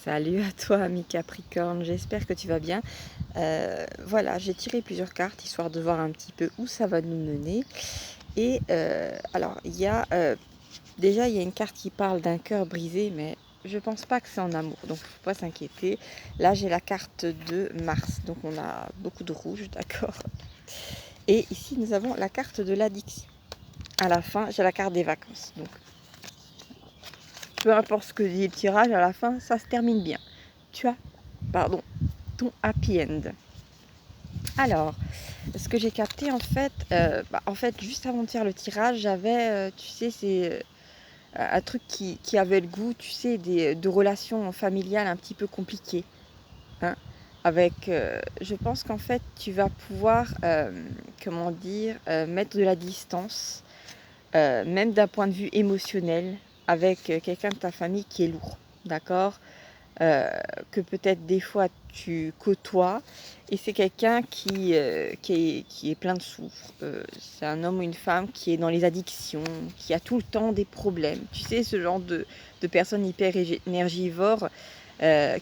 Salut à toi, ami Capricorne, j'espère que tu vas bien. Voilà, j'ai tiré plusieurs cartes histoire de voir un petit peu où ça va nous mener. Et alors, déjà, il y a une carte qui parle d'un cœur brisé, mais je pense pas que c'est en amour, donc faut pas s'inquiéter. Là, j'ai la carte de Mars, donc on a beaucoup de rouge, d'accord. Et ici, nous avons la carte de l'addiction. À la fin, j'ai la carte des vacances. Donc, peu importe ce que dit le tirage, à la fin, ça se termine bien. Tu as, pardon, ton happy end. Alors, ce que j'ai capté en fait, juste avant de faire le tirage, j'avais, tu sais, c'est un truc qui avait le goût, tu sais, de relations familiales un petit peu compliquées, hein, avec, je pense qu'en fait, tu vas pouvoir, comment dire, mettre de la distance, même d'un point de vue émotionnel, avec quelqu'un de ta famille qui est lourd, d'accord? Que peut-être des fois tu côtoies, et c'est quelqu'un qui est plein de soufre. C'est un homme ou une femme qui est dans les addictions, qui a tout le temps des problèmes. Tu sais, ce genre de personne hyper énergivore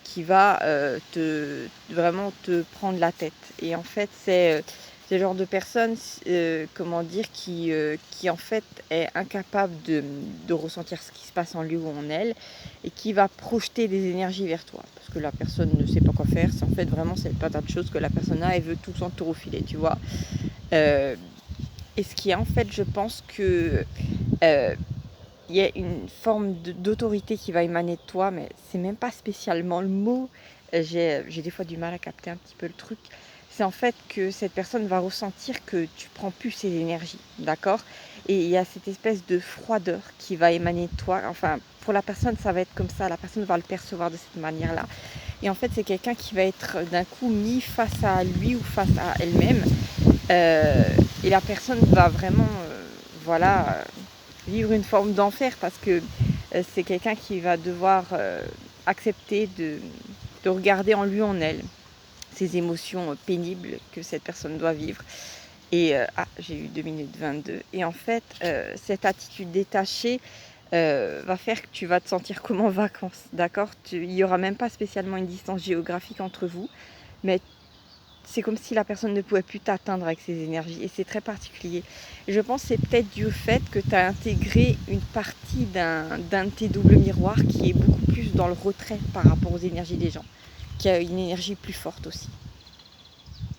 qui va vraiment te prendre la tête. Et en fait, c'est le genre de personne, comment dire, qui en fait est incapable de ressentir ce qui se passe en lui ou en elle, et qui va projeter des énergies vers toi. Parce que la personne ne sait pas quoi faire. C'est en fait vraiment cette patate de choses que la personne a et veut tout le temps te refiler, tu vois. Euh, et ce qui est en fait, je pense que il y a une forme d'autorité qui va émaner de toi, mais c'est même pas spécialement le mot. J'ai des fois du mal à capter un petit peu le truc. C'est en fait que cette personne va ressentir que tu prends plus ses énergies, d'accord? Et il y a cette espèce de froideur qui va émaner de toi. Enfin, pour la personne, ça va être comme ça. La personne va le percevoir de cette manière-là. Et en fait, c'est quelqu'un qui va être d'un coup mis face à lui ou face à elle-même. Euh, et la personne va vraiment, voilà, vivre une forme d'enfer, parce que c'est quelqu'un qui va devoir accepter de regarder en lui ou en elle ces émotions pénibles que cette personne doit vivre. Et j'ai eu 2 minutes 22. Et en fait, cette attitude détachée va faire que tu vas te sentir comme en vacances, d'accord? Il n'y aura même pas spécialement une distance géographique entre vous, mais c'est comme si la personne ne pouvait plus t'atteindre avec ses énergies, et c'est très particulier. Et je pense que c'est peut-être dû au fait que tu as intégré une partie d'un de tes doubles miroirs qui est beaucoup plus dans le retrait par rapport aux énergies des gens, qui a une énergie plus forte aussi.